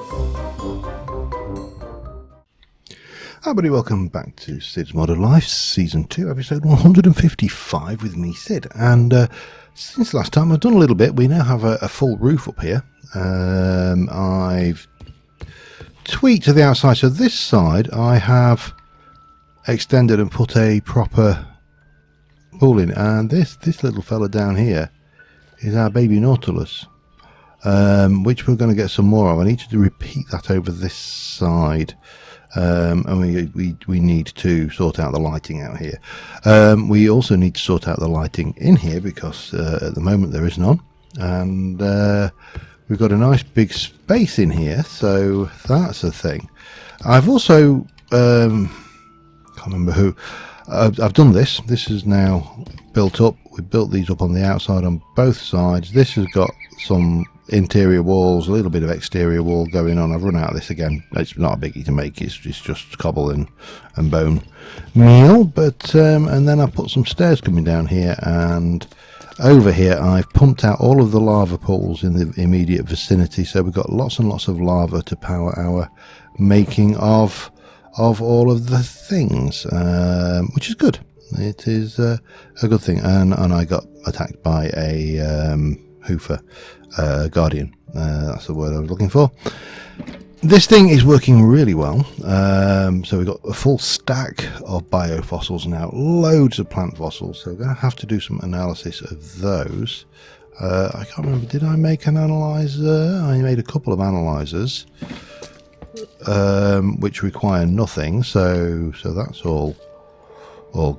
Hi everybody, welcome back to Cids Modern Life, Season 2, Episode 155 with me, Cid. And since last time I've done a little bit. We now have a full roof up here. I've tweaked to the outside, so this side I have extended and put a proper pool in. And this little fella down here is our baby Nautilus, which we're going to get some more of. I need to repeat that over this side. And we need to sort out the lighting out here. We also need to sort out the lighting in here because at the moment there is none, and we've got a nice big space in here, so that's a thing. I've also can't remember who I've done this. This is now built up. We built these up on the outside on both sides. This has got some interior walls, a little bit of exterior wall going on. I've run out of this again. It's not a biggie to make. It's just cobble and bone meal. But and then I put some stairs coming down here, and over here I've pumped out all of the lava pools in the immediate vicinity. So we've got lots and lots of lava to power our making of all of the things, which is good. It is a good thing. And I got attacked by a hoofer. Guardian, that's the word I was looking for. This thing is working really well. So we've got a full stack of biofossils now, loads of plant fossils, so we're going to have to do some analysis of those. I can't remember, did I make an analyzer? I made a couple of analyzers, which require nothing, so that's all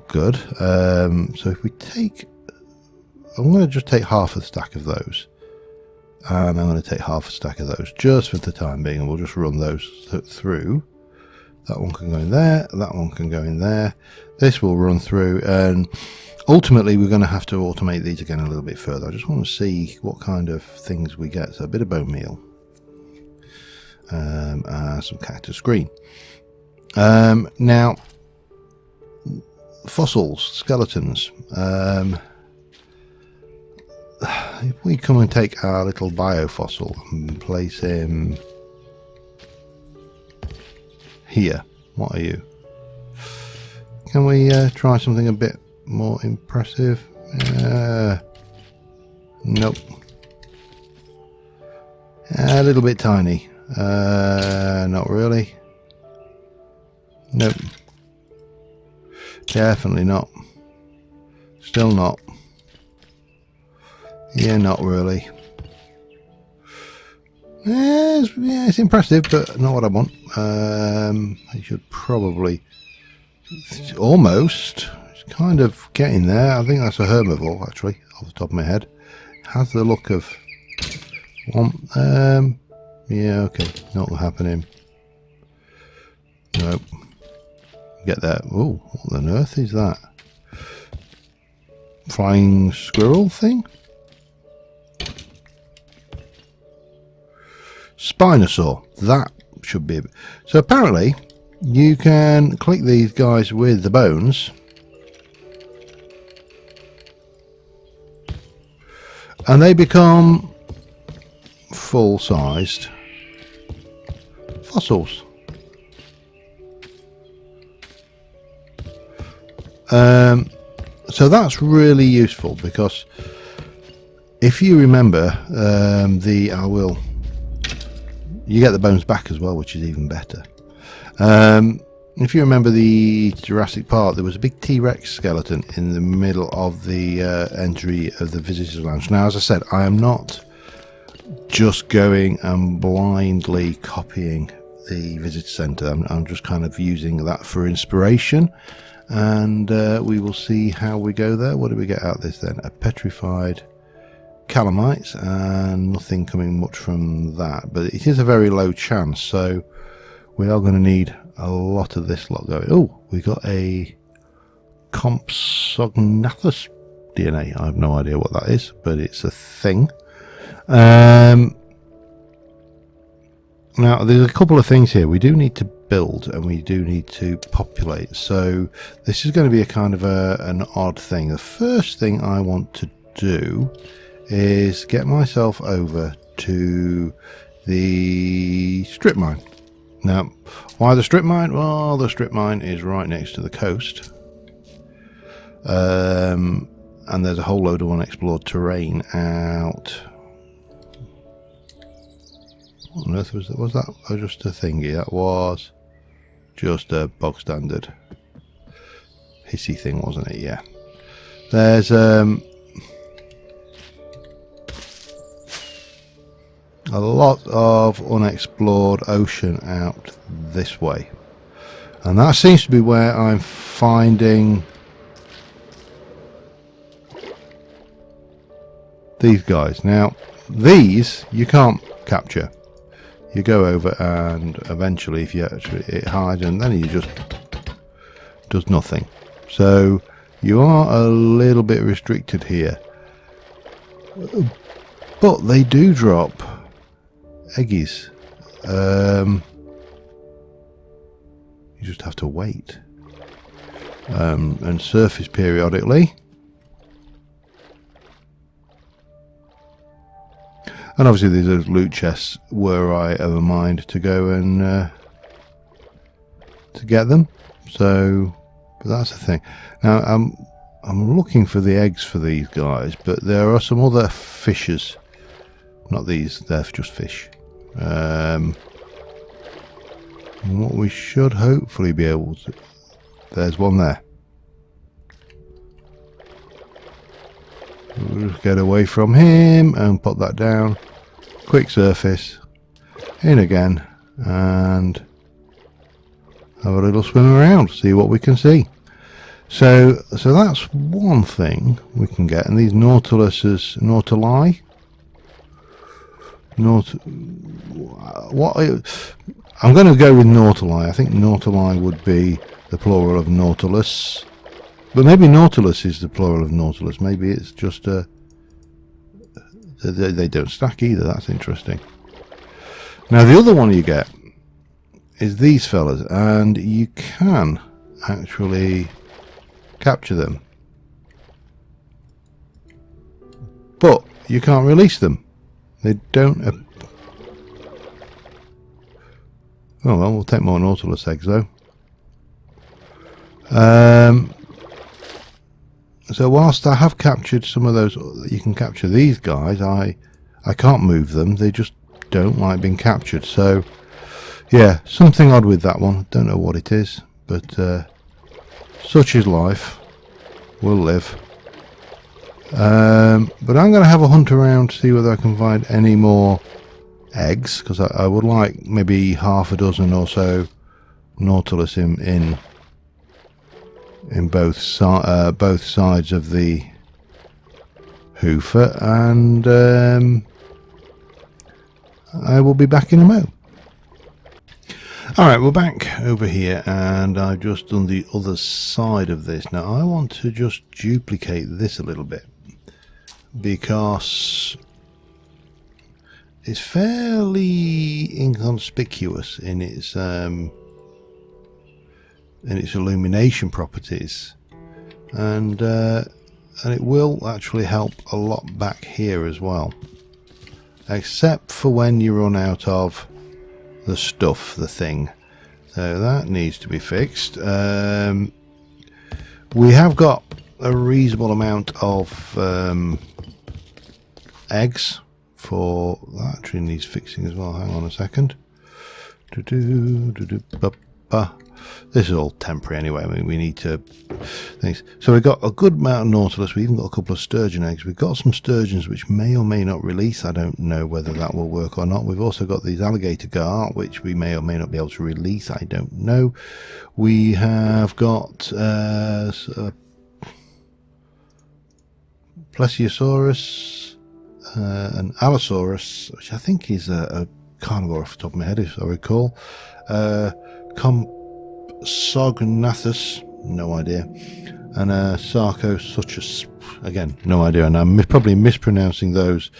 good. So if we take, I'm going to just take half a stack of those. And I'm going to take half a stack of those just for the time being, and we'll just run those through. That one can go in there, that one can go in there. This will run through, and ultimately we're going to have to automate these again a little bit further. I just want to see what kind of things we get. So a bit of bone meal, and some cactus green. Now, fossils, skeletons. If we come and take our little biofossil and place him here, what are you? Can we try something a bit more impressive? Nope. A little bit tiny. Not really. Nope. Definitely not. Still not. Yeah, not really. Yeah, it's impressive, but not what I want. I should probably almost. It's kind of getting there. I think that's a herbivore, actually, off the top of my head. It has the look of one. Yeah, okay, not happening. Nope. Get that. Oh, what on earth is that? Flying squirrel thing? Spinosaur, that should be. So apparently you can click these guys with the bones and they become full-sized fossils. So that's really useful, because if you remember, you get the bones back as well, which is even better. If you remember the Jurassic Park, there was a big T-Rex skeleton in the middle of the entry of the Visitors Lounge. Now, as I said, I am not just going and blindly copying the Visitor Centre. I'm just kind of using that for inspiration, and we will see how we go there. What do we get out of this then? A petrified calamites, and nothing coming much from that, but it is a very low chance, so we are going to need a lot of this lot going. Oh, we got a Compsognathus DNA. I have no idea what that is, but it's a thing. Now there's a couple of things here. We do need to build and we do need to populate, so this is going to be a kind of an odd thing. The first thing I want to do is get myself over to the strip mine. Now, why the strip mine? Well, the strip mine is right next to the coast. And there's a whole load of unexplored terrain out. What on earth was that? Was that just a thingy? That was just a bog standard hissy thing, wasn't it? Yeah. There's a lot of unexplored ocean out this way, and that seems to be where I'm finding these guys. Now, these you can't capture. You go over and eventually, if you actually it hides, and then you just does nothing. So you are a little bit restricted here, but they do drop eggies. You just have to wait and surface periodically. And obviously these are loot chests were I of a mind to go and to get them. So, but that's the thing. Now I'm looking for the eggs for these guys, but there are some other fishes. Not these, they're just fish. And what we should hopefully be able to... There's one there. We'll just get away from him and put that down. Quick surface. In again. And have a little swim around. See what we can see. So that's one thing we can get. And these Nautiluses, Nautili. I'm going to go with Nautili. I think Nautili would be the plural of Nautilus. But maybe Nautilus is the plural of Nautilus. Maybe it's just a... They don't stack either. That's interesting. Now the other one you get is these fellas. And you can actually capture them. But you can't release them. They don't... Oh well, we'll take more Nautilus eggs though. So whilst I have captured some of those, you can capture these guys, I can't move them. They just don't like being captured. So yeah, something odd with that one. Don't know what it is, but such is life. We'll live. But I'm going to have a hunt around to see whether I can find any more eggs, because I would like maybe half a dozen or so Nautilus in both sides of the hoofer, and I will be back in a mo. Alright, we're back over here, and I've just done the other side of this. Now I want to just duplicate this a little bit, because it's fairly inconspicuous in its illumination properties, and it will actually help a lot back here as well, except for when you run out of the stuff, the thing. So that needs to be fixed. We have got a reasonable amount of eggs for that. Actually needs fixing as well. Hang on a second. This is all temporary anyway. I mean, we need to things. So we've got a good amount of Nautilus. We've even got a couple of sturgeon eggs. We've got some sturgeons which may or may not release. I don't know whether that will work or not. We've also got these alligator gar, which we may or may not be able to release. I don't know. We have got Plesiosaurus, an Allosaurus, which I think is a carnivore off the top of my head, if I recall. Compsognathus, no idea, and Sarcosuchus, again, no idea, and I'm probably mispronouncing those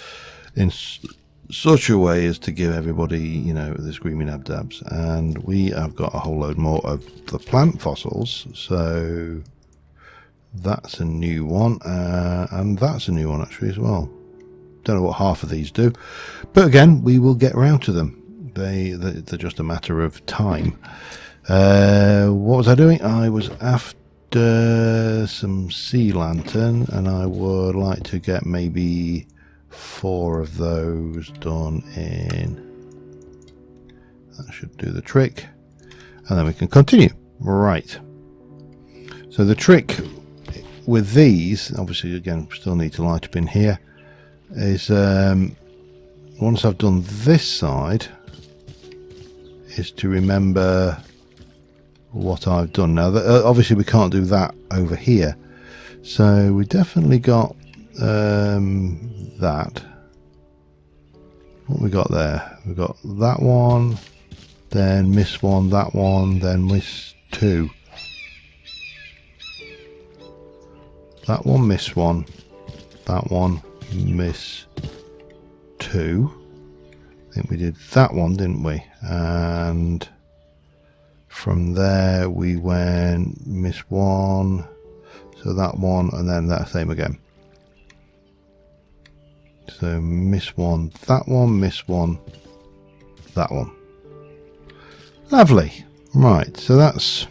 in such a way as to give everybody, you know, the screaming abdabs. And we have got a whole load more of the plant fossils, so that's a new one, and that's a new one actually as well. don't know what half of these do, but again, we will get around to them. They're just a matter of time. What was I doing? I was after some sea lantern, and I would like to get maybe 4 of those done in. That should do the trick, and then we can continue. Right. So the trick with these, obviously, again, still need to light up in here, is once I've done this side, is to remember what I've done. Now, obviously, we can't do that over here, so we definitely got that. What we got there? We got that one, then miss one, that one, then miss 2. That one, miss 1. That one, miss 2. I think we did that one, didn't we? And from there we went miss 1. So that one, and then that same again. So miss 1, that one, miss 1, that one. Lovely. Right, so that's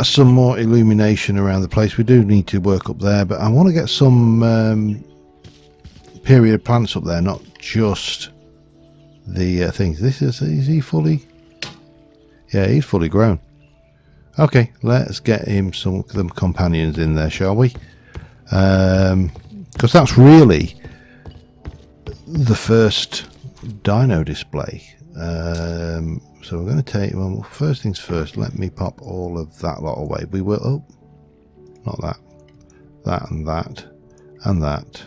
some more illumination around the place. We do need to work up there, but I want to get some period plants up there, not just the things. Is he fully? Yeah, he's fully grown. Okay, let's get him some of them companions in there, shall we? Because that's really the first dino display. So we're going to take, well, first things first, let me pop all of that lot away. We will, oh, not that, that and that, and that.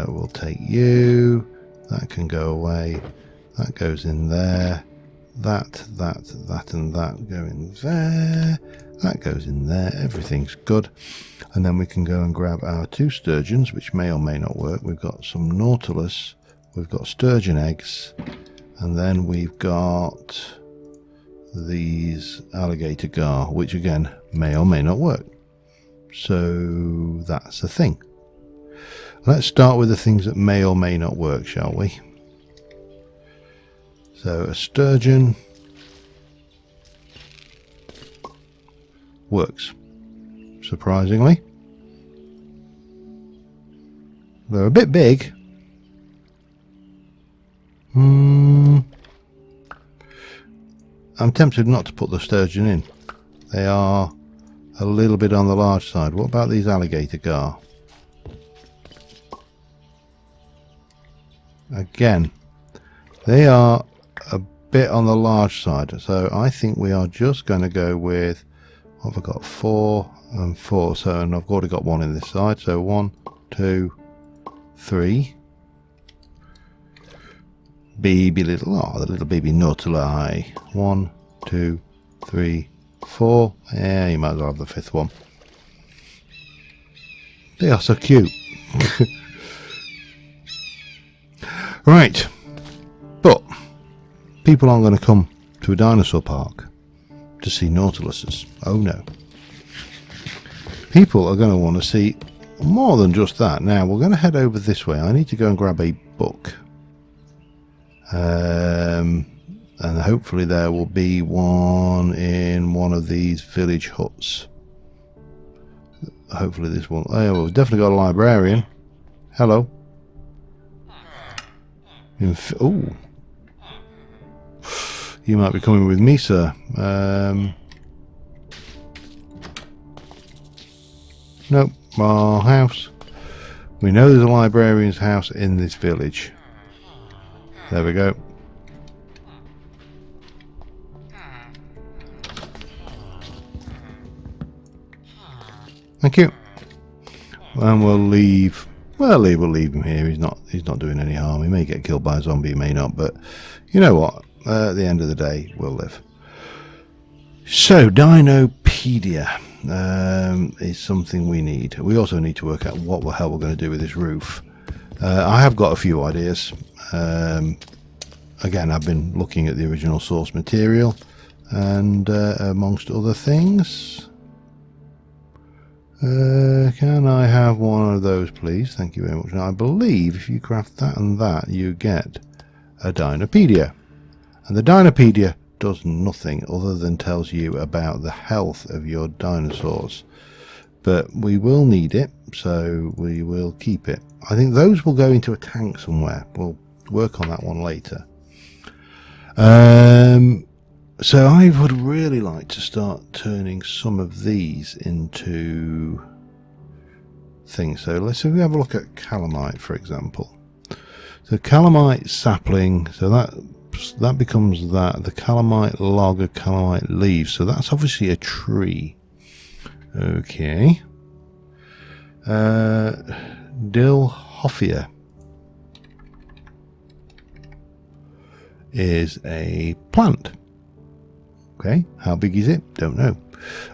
We'll take you, that can go away, that goes in there, that and that go in there, that goes in there, everything's good. And then we can go and grab our 2 sturgeons, which may or may not work. We've got some nautilus, we've got sturgeon eggs, and then we've got these alligator gar, which again may or may not work. So that's the thing. Let's start with the things that may or may not work, shall we? So a sturgeon works, surprisingly. They're a bit big. I'm tempted not to put the sturgeon in. They are a little bit on the large side. What about these alligator gar? Again, they are a bit on the large side. So I think we are just going to go with, what have I got? 4 and 4. So, and I've already got 1 in this side. So 1, 2, 3. Baby little, oh, the little baby nautili. 1, 2, 3, 4. Yeah, you might as well have the 5th one. They are so cute. Right, but people aren't going to come to a dinosaur park to see nautiluses. Oh no. People are going to want to see more than just that. Now we're going to head over this way. I need to go and grab a book. And hopefully there will be one in one of these village huts. Hopefully this one. Oh yeah, well, we've definitely got a librarian. Hello. Oh, you might be coming with me, sir. Nope, our house. We know there's a librarian's house in this village. There we go. Thank you. And we'll leave. Well, we'll leave him here. He's not doing any harm. He may get killed by a zombie, he may not. But you know what? At the end of the day, we'll live. So, Dinopedia is something we need. We also need to work out what the hell we're going to do with this roof. I have got a few ideas. Again, I've been looking at the original source material, and amongst other things, Can I have one of those, please? Thank you very much. Now, I believe if you craft that and that, you get a Dinopedia. And the Dinopedia does nothing other than tells you about the health of your dinosaurs. But we will need it, so we will keep it. I think those will go into a tank somewhere. We'll work on that one later. So I would really like to start turning some of these into things. So let's see if we have a look at calamite, for example. So calamite sapling, so that becomes that. The calamite log, a calamite leaf. So that's obviously a tree. Okay. Dilhophia is a plant. Okay, how big is it? Don't know.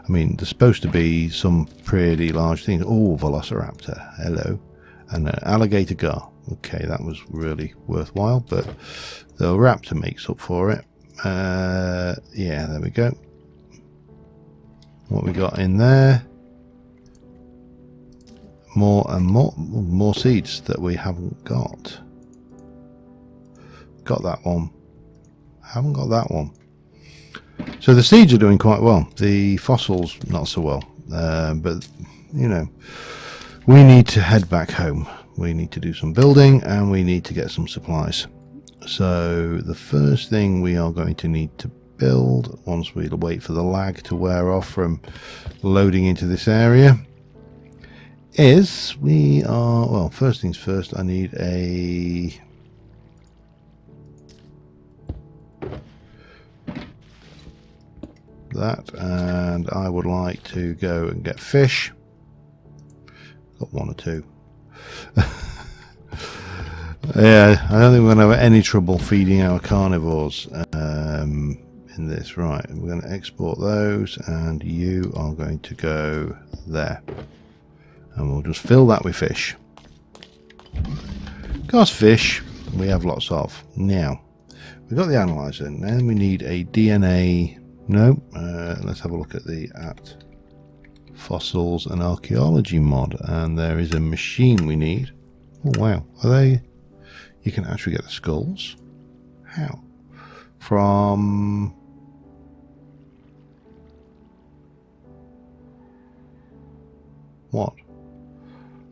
I mean, there's supposed to be some pretty large things. Oh, Velociraptor, hello. And an alligator gar. Okay, that was really worthwhile, but the raptor makes up for it. Yeah, there we go. What we got in there? More seeds that we haven't got. Got that one. Haven't got that one. So the seeds are doing quite well. The fossils not so well. But you know, we need to head back home. We need to do some building and we need to get some supplies. So the first thing we are going to need to build, once we wait for the lag to wear off from loading into this area, is well, first things first, I need that, and I would like to go and get fish. Got one or two. Yeah, I don't think we're going to have any trouble feeding our carnivores in this. Right, we're going to export those, and you are going to go there. And we'll just fill that with fish. Because fish, we have lots of. Now, we've got the analyzer, and then we need a DNA. No, let's have a look at the fossils and archaeology mod, and there is a machine we need. Oh wow, are they? You can actually get the skulls. How? From what?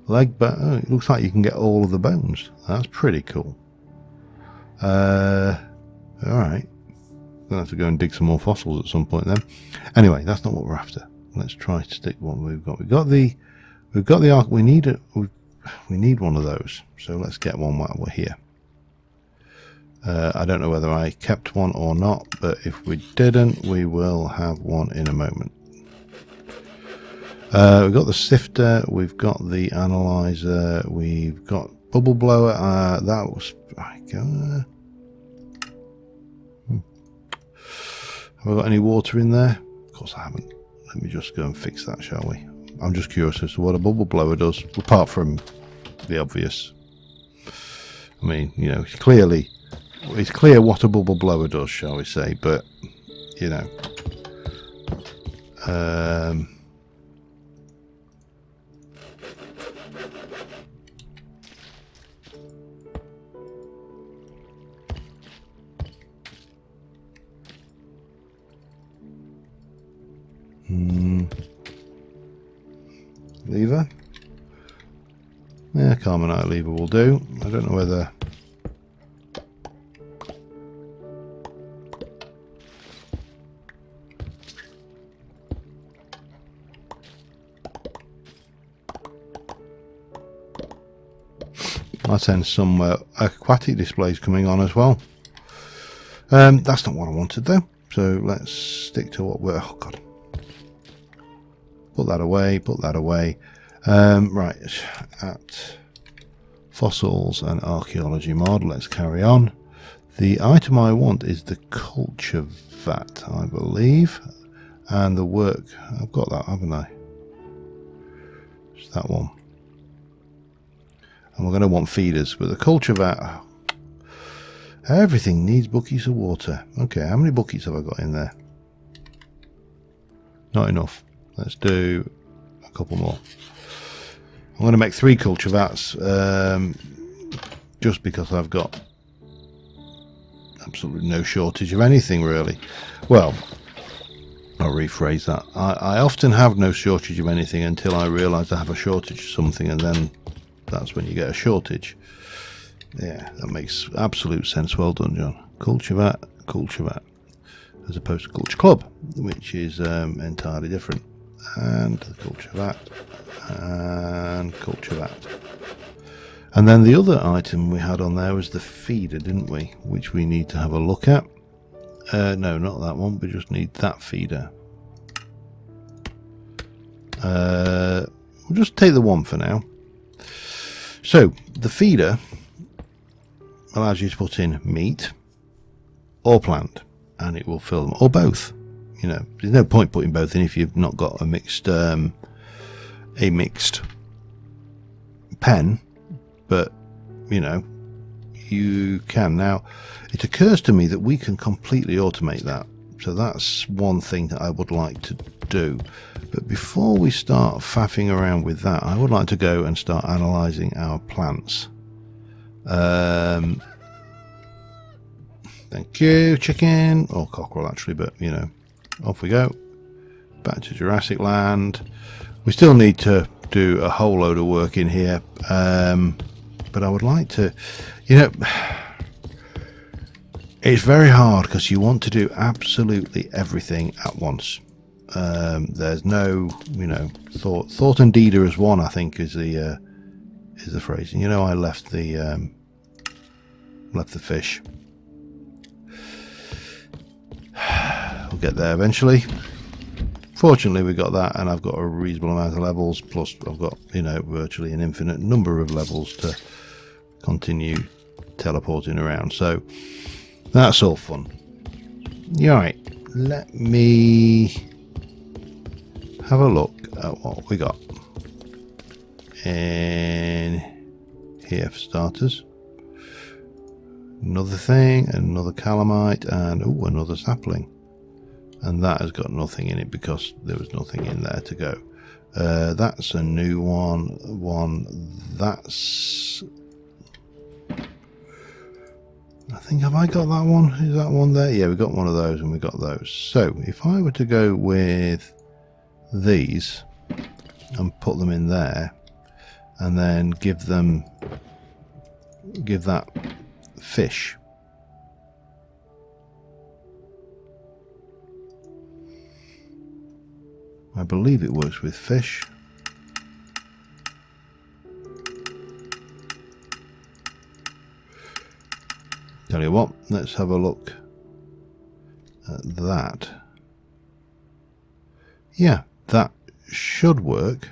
Leg bone. Oh, it looks like you can get all of the bones. That's pretty cool. Alright. Gonna have to go and dig some more fossils at some point then. Anyway, that's not what we're after. Let's try to stick what we've got. We've got the arc. We need one of those. So let's get one while we're here. I don't know whether I kept one or not, but if we didn't, we will have one in a moment. We've got the sifter, we've got the analyzer, we've got bubble blower. That was have I got any water in there? Of course I haven't. Let me just go and fix that, shall we? I'm just curious as to what a bubble blower does, apart from the obvious. I mean, you know, it's clear what a bubble blower does, shall we say, but you know, lever. Yeah, carbonite lever will do. I don't know whether I sense some aquatic displays coming on as well. That's not what I wanted though. So let's stick to what we're. Oh god. Put that away. Put that away. Right. At fossils and archaeology mod. Let's carry on. The item I want is the culture vat, I believe, and the work. I've got that, haven't I? It's that one. And we're going to want feeders, but the culture vat. Oh, everything needs buckets of water. Okay, how many buckets have I got in there? Not enough. Let's do a couple more. I'm going to make 3 culture vats, just because I've got absolutely no shortage of anything really. Well, I'll rephrase that. I often have no shortage of anything until I realise I have a shortage of something, and then that's when you get a shortage. Yeah, that makes absolute sense. Well done, John. Culture vat, as opposed to culture club, which is entirely different. And the culture vat, and culture vat. And then the other item we had on there was the feeder, didn't we? Which we need to have a look at. No, not that one. We just need that feeder. We'll just take the one for now. So the feeder allows you to put in meat or plant, and it will fill them, or both. You know, there's no point putting both in if you've not got a mixed pen, but you know, you can. Now it occurs to me that we can completely automate that, so that's one thing that I would like to do. But before we start faffing around with that, I would like to go and start analysing our plants. Thank you, chicken, or cockerel actually, but you know, off we go back to Jurassic Land. We still need to do a whole load of work in here, but I would like to, you know, it's very hard because you want to do absolutely everything at once. There's no, you know, thought and deed are as one, I think is the phrase. And you know, I left the fish. We'll get there eventually. Fortunately we got that, and I've got a reasonable amount of levels, plus I've got, you know, virtually an infinite number of levels to continue teleporting around, so that's all fun. Right, let me have a look at what we got in here for starters. Another thing, another calamite, and another sapling. And that has got nothing in it because there was nothing in there to go. That's a new one. That's... I think, have I got that one? Is that one there? Yeah, we got one of those, and we got those. So if I were to go with these and put them in there, and then give that fish. I believe it works with fish. Tell you what, let's have a look at that. Yeah, that should work.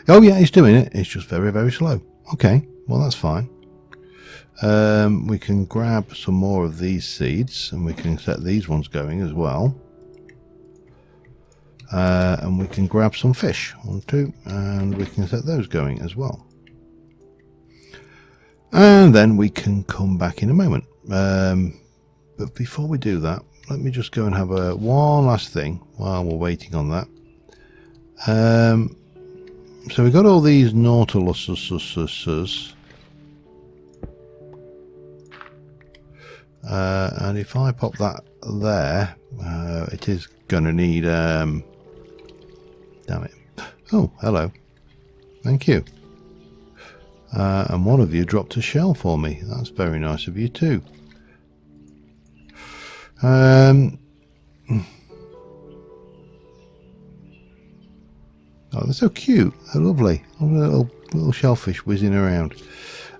Oh yeah, it's doing it. It's just very, very slow. Okay, well that's fine. We can grab some more of these seeds, and we can set these ones going as well. And we can grab some fish, 1, 2, and we can set those going as well. And then we can come back in a moment. But before we do that, let me just go and have one last thing while we're waiting on that. So we got all these nautiluses. And if I pop that there, it is going to need... damn it. Oh, hello. Thank you. And one of you dropped a shell for me. That's very nice of you too. Oh, they're so cute. They're lovely. Little shellfish whizzing around.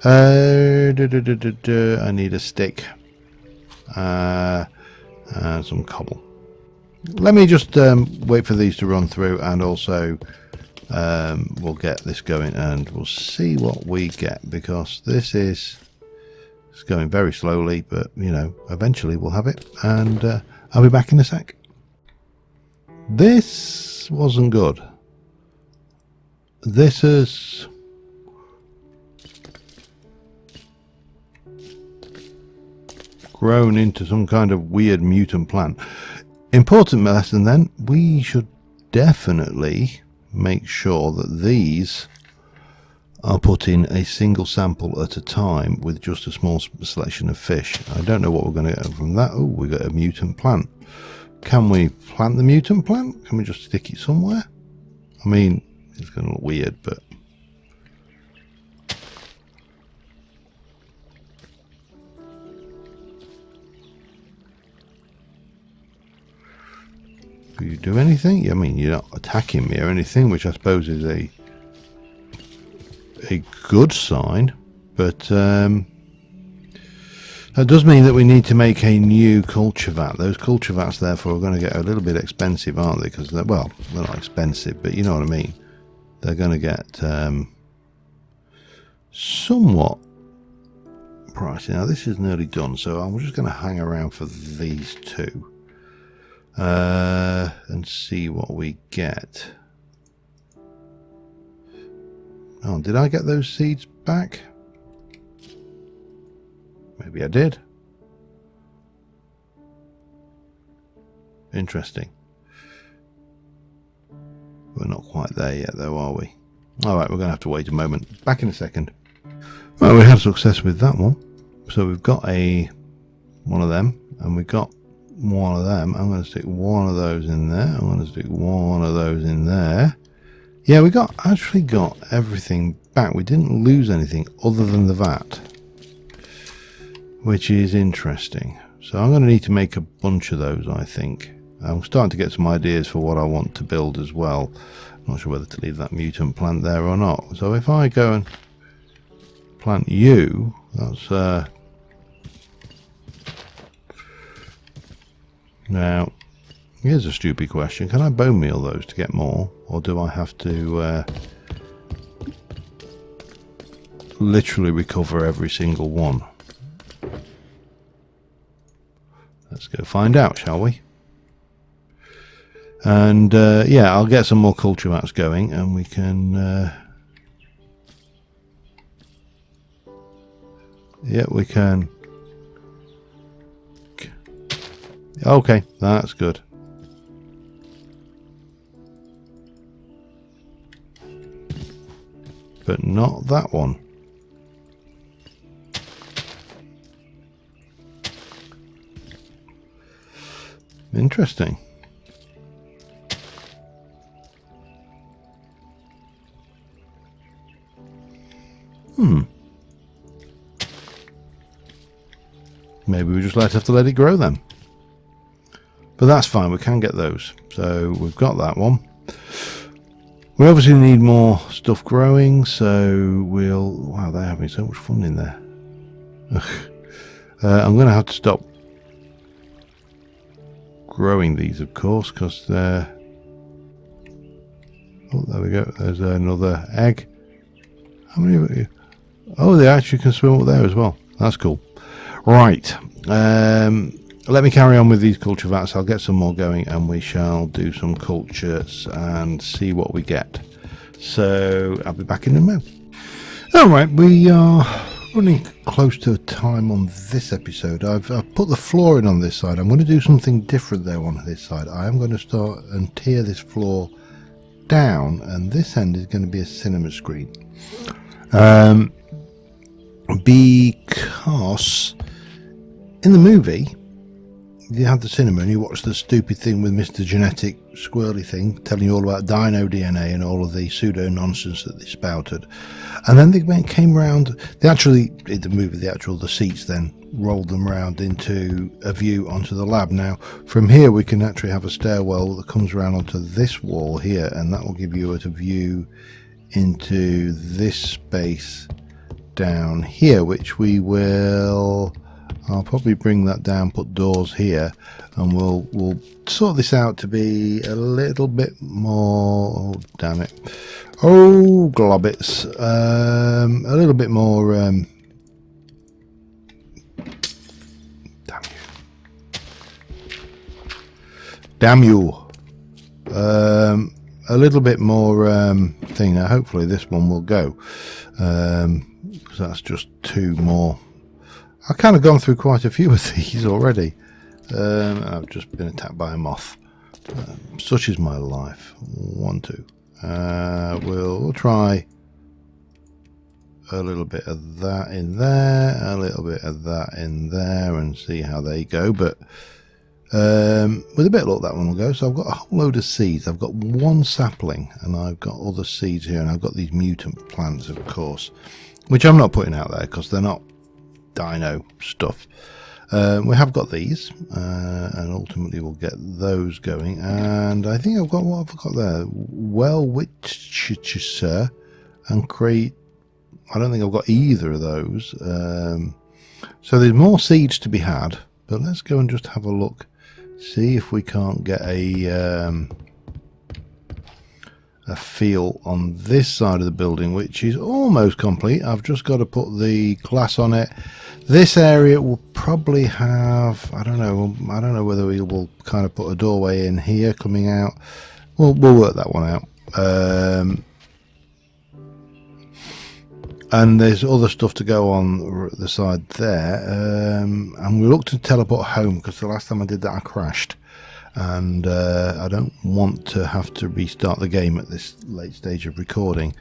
I need a stick. And some cobble. Let me just wait for these to run through, and also we'll get this going and we'll see what we get, because this is going very slowly, but you know, eventually we'll have it, and I'll be back in a sec. This wasn't good. This is... grown into some kind of weird mutant plant. Important lesson then, we should definitely make sure that these are put in a single sample at a time with just a small selection of fish. I don't know what we're going to get from that. Oh, we got a mutant plant. Can we plant the mutant plant? Can we just stick it somewhere? I mean, it's going to look weird, but... do you do anything? I mean, you're not attacking me or anything, which I suppose is a good sign, but that does mean that we need to make a new culture vat. Those culture vats, therefore, are going to get a little bit expensive, aren't they? Because they're, well, they're not expensive, but you know what I mean. They're going to get somewhat pricey. Now, this is nearly done, so I'm just going to hang around for these two and see what we get. Oh, did I get those seeds back? Maybe I did. Interesting. We're not quite there yet, though, are we? Alright, we're going to have to wait a moment. Back in a second. Well, we had success with that one. So we've got one of them, and we've got one of them. I'm going to stick one of those in there. I'm going to stick one of those in there. Yeah, we actually got everything back. We didn't lose anything other than the vat, which is interesting. So I'm going to need to make a bunch of those, I think. I'm starting to get some ideas for what I want to build as well. I'm not sure whether to leave that mutant plant there or not. So if I go and plant you, that's... Now, here's a stupid question. Can I bone meal those to get more? Or do I have to literally recover every single one? Let's go find out, shall we? And yeah, I'll get some more culture mats going, and we can... yeah, we can... Okay, that's good. But not that one. Interesting. Maybe we just have to let it grow then. But that's fine, we can get those. So we've got that one. We obviously need more stuff growing, so we'll... Wow, they're having so much fun in there. I'm going to have to stop growing these, of course, because they're... Oh, there we go. There's another egg. How many of you? Oh, they actually can swim up there as well. That's cool. Right. Let me carry on with these culture vats. I'll get some more going and we shall do some cultures and see what we get. So I'll be back in a minute. Alright, we are running close to time on this episode. I've put the floor in on this side. I'm going to do something different there on this side. I am going to start and tear this floor down, and this end is going to be a cinema screen. Because in the movie you had the cinema and you watched the stupid thing with Mr. Genetic Squirrely thing telling you all about dino DNA and all of the pseudo nonsense that they spouted, and then they came round, they actually, in the movie, the seats then rolled them round into a view onto the lab. Now from here we can actually have a stairwell that comes around onto this wall here, and that will give you a view into this space down here, which we will... I'll probably bring that down, put doors here, and we'll sort this out to be a little bit more... Oh, damn it. Oh, globbits. A little bit more... Damn you. A little bit more thing. Now, hopefully this one will go. Because that's just two more... I've kind of gone through quite a few of these already. I've just been attacked by a moth. Such is my life. 1, 2. We'll try a little bit of that in there, a little bit of that in there, and see how they go. But with a bit of luck, that one will go. So I've got a whole load of seeds. I've got 1 sapling, and I've got other seeds here, and I've got these mutant plants, of course, which I'm not putting out there because they're not dino stuff. We have got these, and ultimately we'll get those going. And I think I've got, what have I got there? Welwitschitzer and Crate. I don't think I've got either of those. So there's more seeds to be had, but let's go and just have a look, see if we can't get a feel on this side of the building, which is almost complete. I've just got to put the glass on it. This area will probably have, I don't know whether we will kind of put a doorway in here coming out. We'll work that one out. And there's other stuff to go on the side there. And we looked to teleport home because the last time I did that I crashed. And I don't want to have to restart the game at this late stage of recording.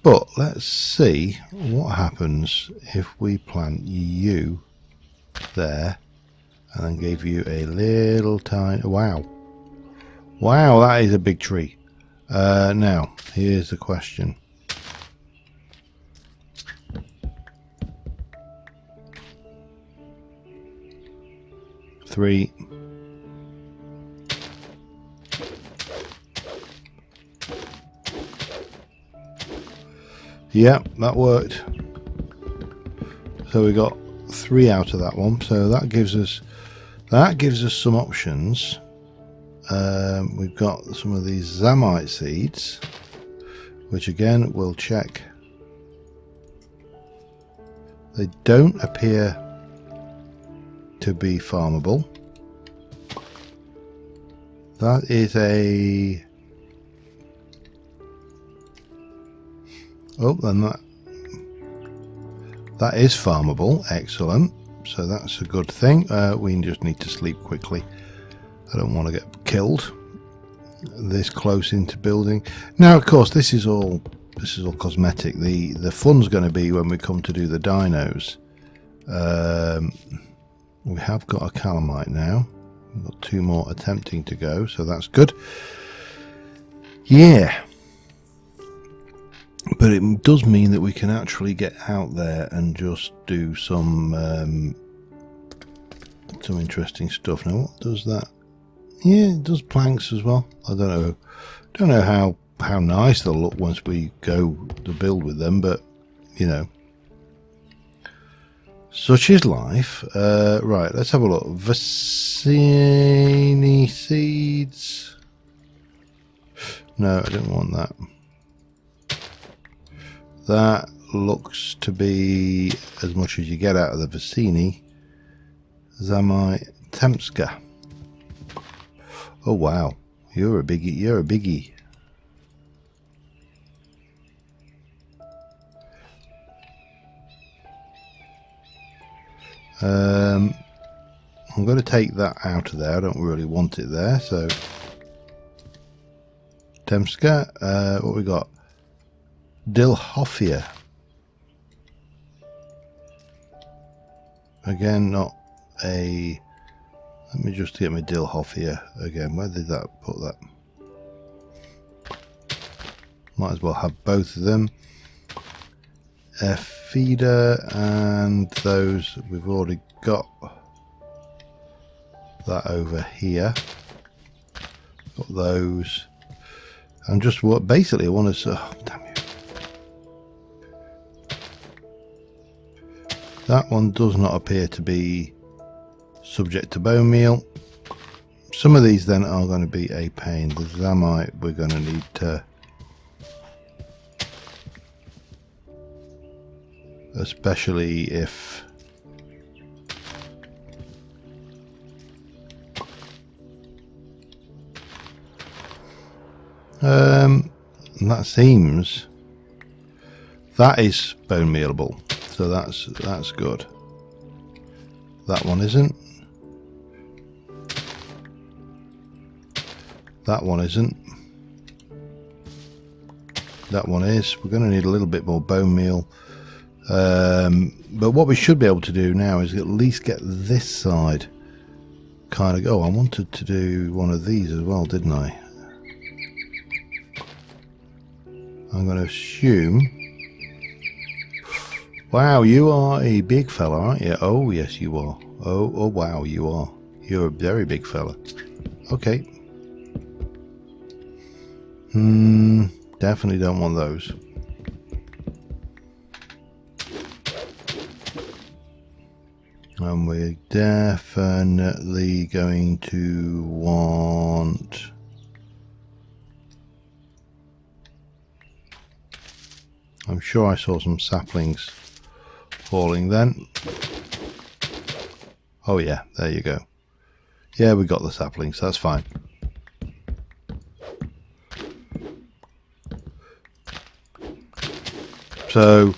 But let's see what happens if we plant you there and then give you a little tiny... Wow, that is a big tree. Now, here's the question. Three. Yeah, that worked. So we got 3 out of that one. So that gives us some options. We've got some of these Zamite seeds, which again we'll check. They don't appear to be farmable. That is a... Oh, then that is farmable. Excellent. So that's a good thing. We just need to sleep quickly. I don't want to get killed this close into building. Now, of course, this is all cosmetic. The fun's going to be when we come to do the dinos. We have got a calamite now. We've got 2 more attempting to go, so that's good. Yeah. But it does mean that we can actually get out there and just do some interesting stuff. Now, what does that? Yeah, it does planks as well. I don't know how nice they'll look once we go to build with them, but you know, such is life. Right, let's have a look. Vicini seeds. No, I don't want that. That looks to be as much as you get out of the Vicini. Zamite Temska. Oh wow, you're a biggie. I'm going to take that out of there. I don't really want it there. So Temska, what we got? Dilhoffia. Again, not a... Let me just get my Dilhoffia again. Where did that put that? Might as well have both of them. Feeder and those, we've already got that over here. Got those. I'm just basically I want to... Oh, damn you. That one does not appear to be subject to bone meal. Some of these then are going to be a pain. The Zamite we're going to need to... Especially if... that seems... That is bone mealable. So that's good. That one isn't. That one isn't. That one is. We're going to need a little bit more bone meal. But what we should be able to do now is at least get this side kind of go. I wanted to do one of these as well, didn't I? I'm going to assume. Wow, you are a big fella, aren't you? Oh, yes, you are. Oh, wow, you are. You're a very big fella. Okay. Definitely don't want those. And we're definitely going to want... I'm sure I saw some saplings falling then. Oh yeah, there you go. Yeah, we got the saplings, that's fine. So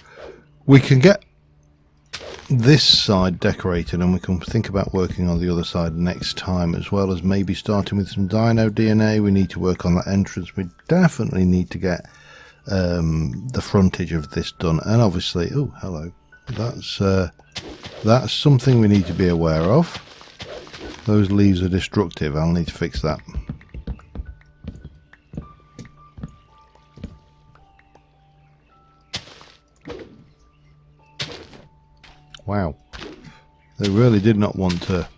we can get this side decorated and we can think about working on the other side next time, as well as maybe starting with some dino DNA. We need to work on that entrance. We definitely need to get the frontage of this done, and obviously, oh hello, that's something we need to be aware of. Those leaves are destructive. I'll need to fix that. Wow, they really did not want to.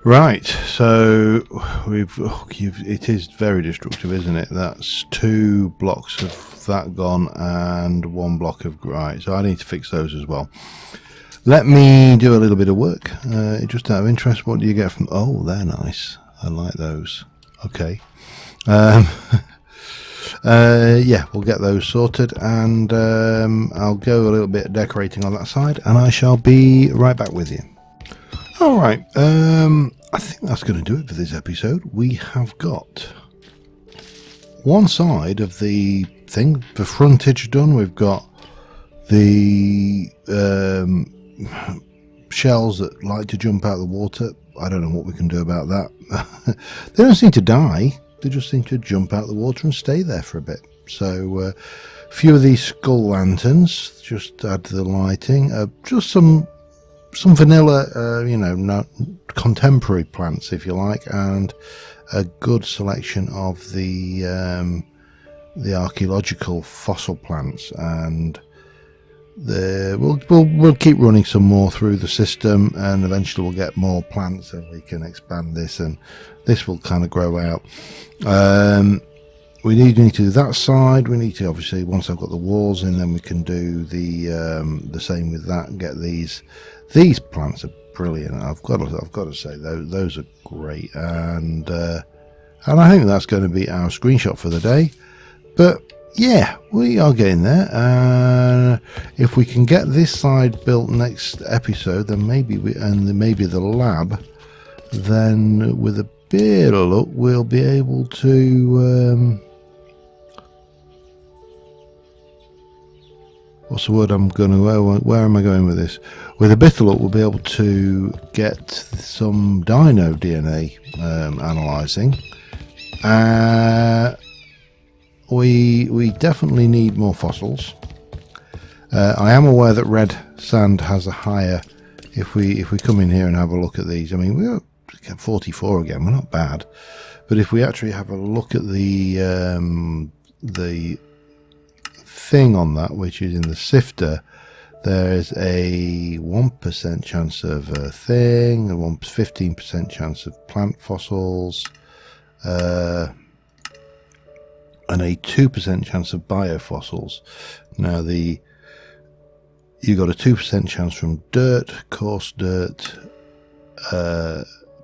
Right, so it is very destructive, isn't it? That's 2 blocks of that gone and 1 block of... Right, so I need to fix those as well. Let me do a little bit of work. Just out of interest, what do you get from... Oh, they're nice. I like those. Okay. Yeah, we'll get those sorted, and I'll go a little bit of decorating on that side, and I shall be right back with you. Alright, I think that's going to do it for this episode. We have got one side of the thing, the frontage done. We've got the shells that like to jump out of the water. I don't know what we can do about that. They don't seem to die, they just seem to jump out of the water and stay there for a bit. So a few of these skull lanterns, just add to the lighting. Just some vanilla, you know, contemporary plants, if you like, and a good selection of the archaeological fossil plants. And we'll keep running some more through the system, and eventually we'll get more plants, and we can expand this, and this will kind of grow out. We need to do that side. We need to, obviously, once I've got the walls in, then we can do the same with that and get these. These plants are brilliant. I've got to say those are great, and I think that's going to be our screenshot for the day. But yeah, we are getting there. If we can get this side built next episode, then maybe maybe the lab, then with a bit of luck we'll be able to what's the word I'm going to... Where am I going with this? With a bit of luck, we'll be able to get some dino DNA analysing. We definitely need more fossils. I am aware that red sand has a higher... If we come in here and have a look at these, I mean, we're at 44 again. We're not bad, but if we actually have a look at the thing on that, which is in the sifter, there's a 1% chance of a thing, a 15% chance of plant fossils, and a 2% chance of biofossils. Now you got a 2% chance from dirt, coarse dirt,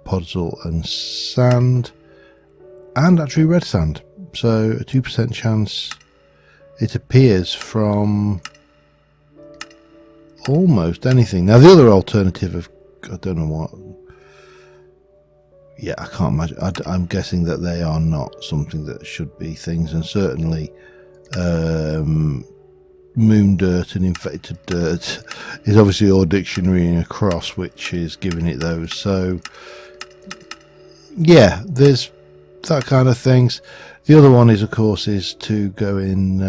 podzol and sand, and actually red sand. So a 2% chance, it appears, from almost anything. Now the other alternative of, I don't know what, yeah, I can't imagine. I'm guessing that they are not something that should be things, and certainly moon dirt and infected dirt is obviously all dictionary across, which is giving it those. So yeah, there's that kind of things. The other one is, of course, is to go in,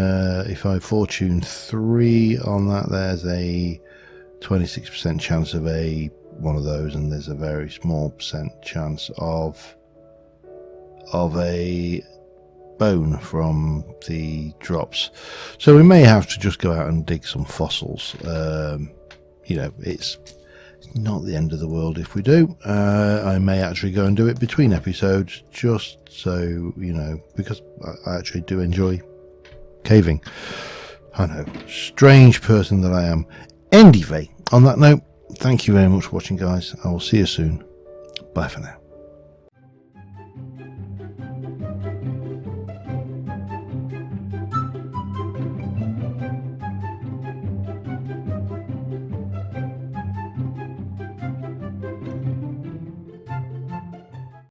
if I fortune 3 on that, there's a 26% chance of one of those, and there's a very small percent chance of a bone from the drops. So we may have to just go out and dig some fossils. You know, it's not the end of the world if we do. I may actually go and do it between episodes, just so you know, because I actually do enjoy caving. I know, strange person that I am. Anyway, on that note, thank you very much for watching, guys. I will see you soon. Bye for now.